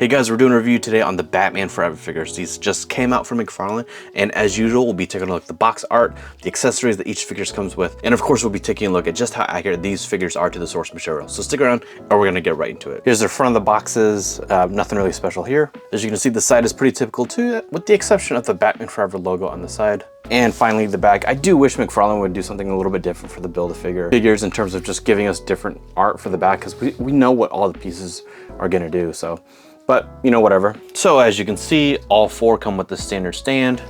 Hey guys, we're doing a review today on the Batman Forever figures. These just came out from McFarlane, and as usual, we'll be taking a look at the box art, the accessories that each figure comes with, and of course, we'll be taking a look at just how accurate these figures are to the source material. So stick around, or we're gonna get right into it. Here's the front of the boxes. Nothing really special here. As you can see, the side is pretty typical too, with the exception of the Batman Forever logo on the side. And finally, the back. I do wish McFarlane would do something a little bit different for the Build-A-Figure figures in terms of just giving us different art for the back, because we know what all the pieces are gonna do, so. But, you know, whatever. So as you can see, all four come with the standard stand.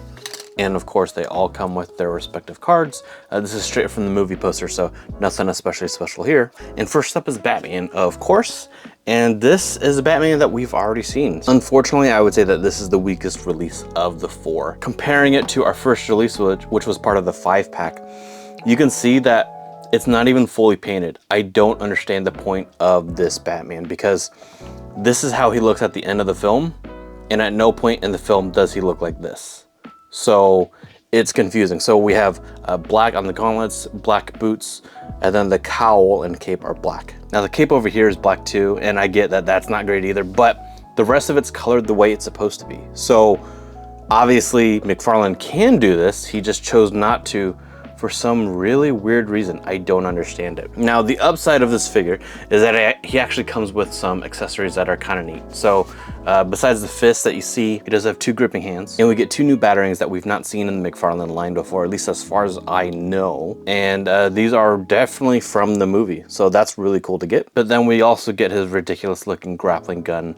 And of course, they all come with their respective cards. This is straight from the movie poster, so nothing especially special here. And first up is Batman, of course. And this is a Batman that we've already seen. Unfortunately, I would say that this is the weakest release of the four. Comparing it to our first release, which was part of the 5-pack, you can see that it's not even fully painted. I don't understand the point of this Batman, because this is how he looks at the end of the film, and at no point in the film does he look like this. So it's confusing. So we have black on the gauntlets, black boots, and then the cowl and cape are black. Now the cape over here is black too, and I get that that's not great either, but the rest of it's colored the way it's supposed to be. So obviously McFarlane can do this, he just chose not to for some really weird reason. I don't understand it. Now, the upside of this figure is that he actually comes with some accessories that are kind of neat. So besides the fist that you see, he does have 2 gripping hands, and we get 2 new batarangs that we've not seen in the McFarlane line before, at least as far as I know. And these are definitely from the movie, so that's really cool to get. But then we also get his ridiculous looking grappling gun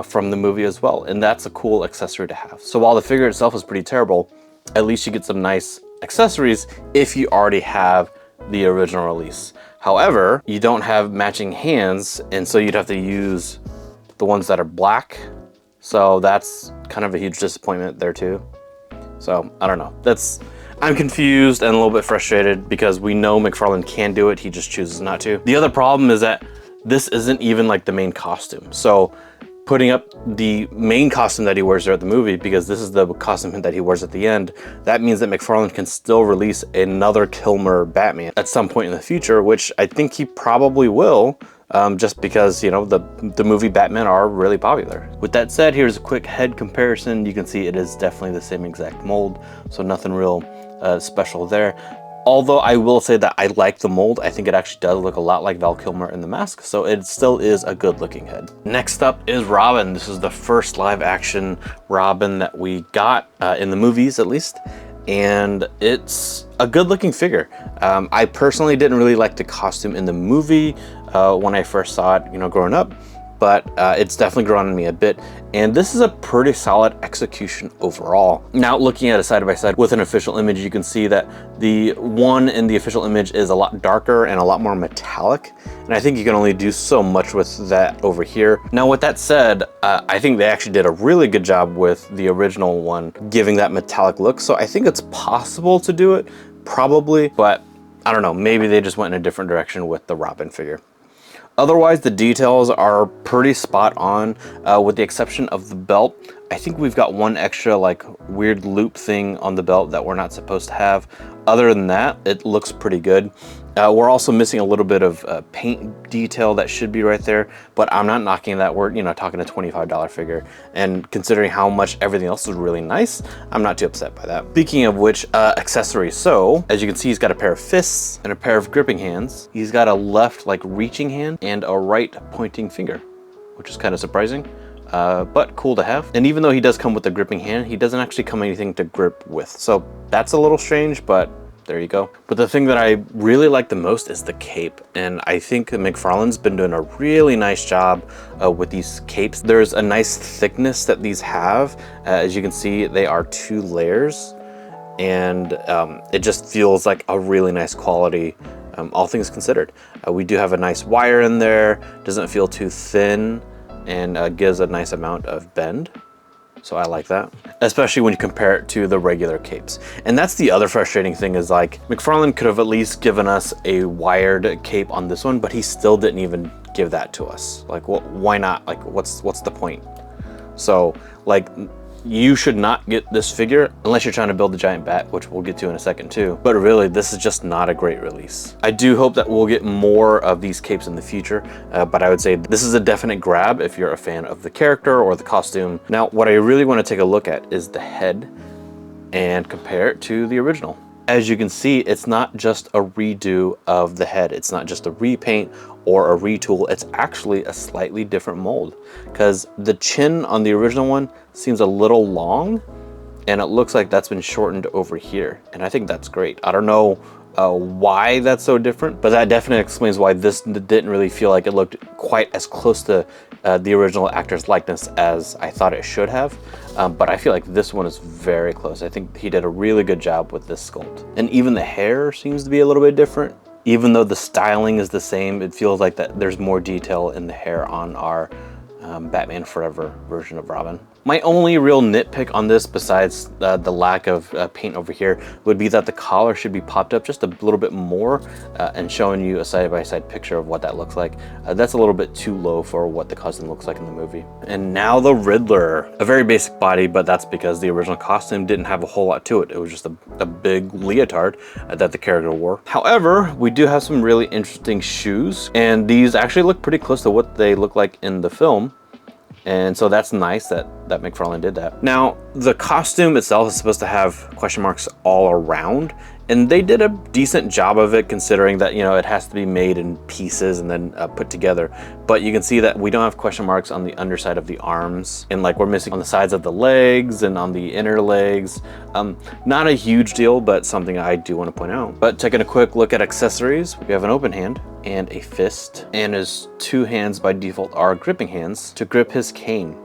from the movie as well, and that's a cool accessory to have. So while the figure itself is pretty terrible, at least you get some nice accessories if you already have the original release. However, you don't have matching hands, and so you'd have to use the ones that are black. So that's kind of a huge disappointment there too. So I don't know. I'm confused and a little bit frustrated because we know McFarlane can do it, he just chooses not to. The other problem is that this isn't even like the main costume. So putting up the main costume that he wears there at the movie, because this is the costume that he wears at the end, that means that McFarlane can still release another Kilmer Batman at some point in the future, which I think he probably will, just because, you know, the movie Batman are really popular. With that said, here's a quick head comparison. You can see it is definitely the same exact mold, so nothing real special there. Although I will say that I like the mold. I think it actually does look a lot like Val Kilmer in the mask, so it still is a good looking head. Next up is Robin. This is the first live action Robin that we got in the movies, at least. And it's a good looking figure. I personally didn't really like the costume in the movie when I first saw it, you know, growing up. But it's definitely grown on me a bit, and this is a pretty solid execution overall. Now, looking at it side by side with an official image, you can see that the one in the official image is a lot darker and a lot more metallic, and I think you can only do so much with that over here. Now, with that said, I think they actually did a really good job with the original one, giving that metallic look, so I think it's possible to do it, probably, but I don't know, maybe they just went in a different direction with the Robin figure. Otherwise, the details are pretty spot on, with the exception of the belt. I think we've got one extra like weird loop thing on the belt that we're not supposed to have. Other than that, it looks pretty good. We're also missing a little bit of paint detail that should be right there, but I'm not knocking that. We're, you know, talking a $25 figure, and considering how much everything else is really nice, I'm not too upset by that. Speaking of which, accessories. So as you can see, he's got a pair of fists and a pair of gripping hands. He's got a left like reaching hand and a right pointing finger, which is kind of surprising. But cool to have. And even though he does come with a gripping hand, he doesn't actually come anything to grip with. So that's a little strange, but there you go. But the thing that I really like the most is the cape. And I think McFarlane's been doing a really nice job with these capes. There's a nice thickness that these have. As you can see, they are 2 layers. And it just feels like a really nice quality, all things considered. We do have a nice wire in there. Doesn't feel too thin, and gives a nice amount of bend. So I like that, especially when you compare it to the regular capes. And that's the other frustrating thing, is like McFarlane could have at least given us a wired cape on this one, but he still didn't even give that to us. Like, why not? Like, what's the point? So like, You should not get this figure unless you're trying to build the giant bat, which we'll get to in a second too. But really, this is just not a great release. I do hope that we'll get more of these capes in the future, but I would say this is a definite grab if you're a fan of the character or the costume. Now, what I really want to take a look at is the head and compare it to the original. As you can see, it's not just a redo of the head. It's not just a repaint or a retool. It's actually a slightly different mold, because the chin on the original one seems a little long, and it looks like that's been shortened over here. And I think that's great. I don't know why that's so different, but that definitely explains why this didn't really feel like it looked quite as close to the original actor's likeness as I thought it should have. But I feel like this one is very close. I think he did a really good job with this sculpt. And even the hair seems to be a little bit different. Even though the styling is the same, it feels like that there's more detail in the hair on our Batman Forever version of Robin. My only real nitpick on this, besides the lack of paint over here, would be that the collar should be popped up just a little bit more and showing you a side-by-side picture of what that looks like. That's a little bit too low for what the costume looks like in the movie. And now the Riddler. A very basic body, but that's because the original costume didn't have a whole lot to it. It was just a big leotard that the character wore. However, we do have some really interesting shoes, and these actually look pretty close to what they look like in the film. And so that's nice that McFarlane did that. Now, the costume itself is supposed to have question marks all around, and they did a decent job of it, considering that, you know, it has to be made in pieces and then put together. But you can see that we don't have question marks on the underside of the arms, and like we're missing on the sides of the legs and on the inner legs. Not a huge deal, but something I do want to point out. But taking a quick look at accessories, we have an open hand and a fist, and his two hands by default are gripping hands to grip his cane.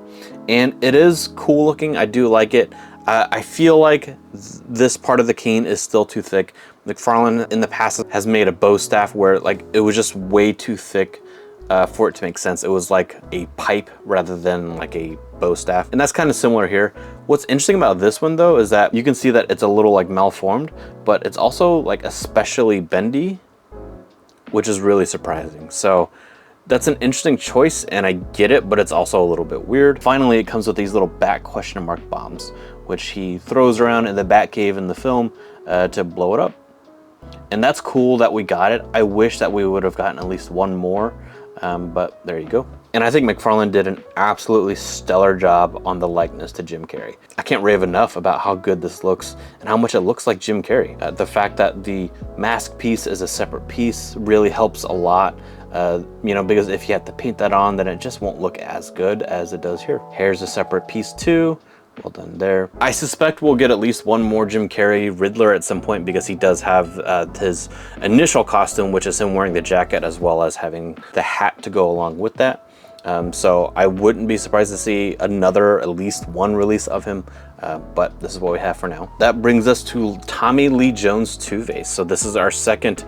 And it is cool looking. I do like it. I feel like this part of the cane is still too thick. McFarlane in the past has made a bow staff where like it was just way too thick for it to make sense. It was like a pipe rather than like a bow staff. And that's kind of similar here. What's interesting about this one though is that you can see that it's a little like malformed, but it's also like especially bendy, which is really surprising. So that's an interesting choice, and I get it, but it's also a little bit weird. Finally, it comes with these little bat question mark bombs, which he throws around in the Batcave in the film to blow it up. And that's cool that we got it. I wish that we would have gotten at least one more, but there you go. And I think McFarlane did an absolutely stellar job on the likeness to Jim Carrey. I can't rave enough about how good this looks and how much it looks like Jim Carrey. The fact that the mask piece is a separate piece really helps a lot. You know, because if you have to paint that on, then it just won't look as good as it does here. Hair's a separate piece too. Well done there. I suspect we'll get at least one more Jim Carrey Riddler at some point, because he does have his initial costume, which is him wearing the jacket as well as having the hat to go along with that. So I wouldn't be surprised to see at least one release of him, but this is what we have for now. That brings us to Tommy Lee Jones Two-Face. So this is our second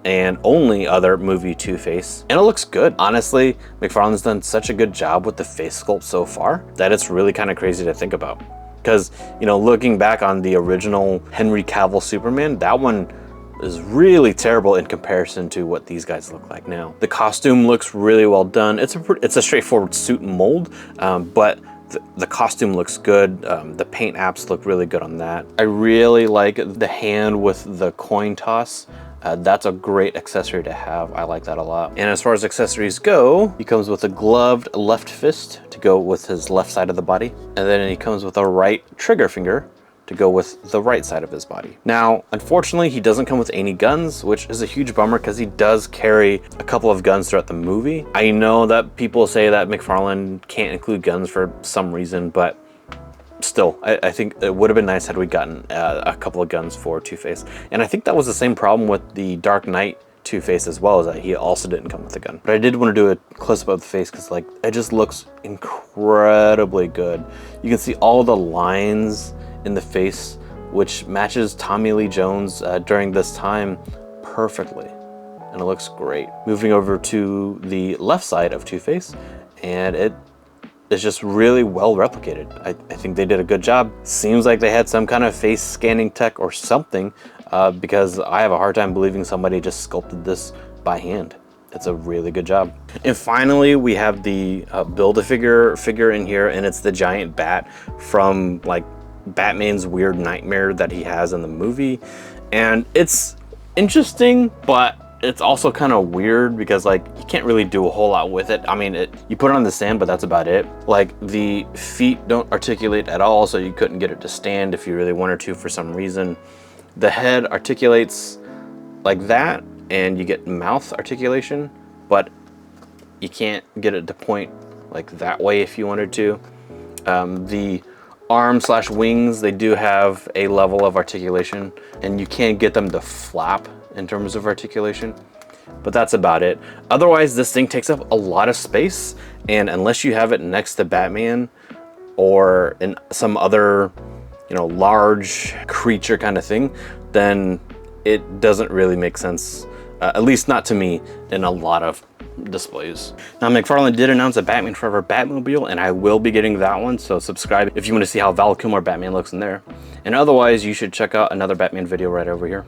and only other movie Two-Face, and it looks good. Honestly, McFarlane's done such a good job with the face sculpt so far that it's really kind of crazy to think about. Because, you know, looking back on the original Henry Cavill Superman, that one is really terrible in comparison to what these guys look like now. The costume looks really well done. It's a straightforward suit and mold, but the costume looks good. The paint apps look really good on that. I really like the hand with the coin toss. That's a great accessory to have. I like that a lot. And as far as accessories go, he comes with a gloved left fist to go with his left side of the body. And then he comes with a right trigger finger to go with the right side of his body. Now, unfortunately, he doesn't come with any guns, which is a huge bummer because he does carry a couple of guns throughout the movie. I know that people say that McFarlane can't include guns for some reason, but still, I think it would have been nice had we gotten a couple of guns for Two-Face. And I think that was the same problem with the Dark Knight Two-Face as well, is that he also didn't come with a gun. But I did want to do a close-up of the face because like it just looks incredibly good. You can see all the lines in the face, which matches Tommy Lee Jones during this time perfectly, and it looks great. Moving over to the left side of Two-Face, and it's just really well replicated. I think they did a good job. Seems like they had some kind of face scanning tech or something, because I have a hard time believing somebody just sculpted this by hand. it's a really good job. And finally, we have the Build-A-Figure figure in here, and it's the giant bat from like Batman's weird nightmare that he has in the movie. And it's interesting, but it's also kind of weird because like you can't really do a whole lot with it. I mean, you put it on the stand, but that's about it. Like the feet don't articulate at all, so you couldn't get it to stand if you really wanted to for some reason. The head articulates like that, and you get mouth articulation, but you can't get it to point like that way if you wanted to. The arm/wings, they do have a level of articulation, and you can get them to flap in terms of articulation, but that's about it. Otherwise, this thing takes up a lot of space, and unless you have it next to Batman or in some other, you know, large creature kind of thing, then it doesn't really make sense, at least not to me, in a lot of displays. Now, McFarlane did announce a Batman Forever Batmobile, and I will be getting that one, so subscribe if you want to see how Val Kilmer Batman looks in there. And otherwise, you should check out another Batman video right over here.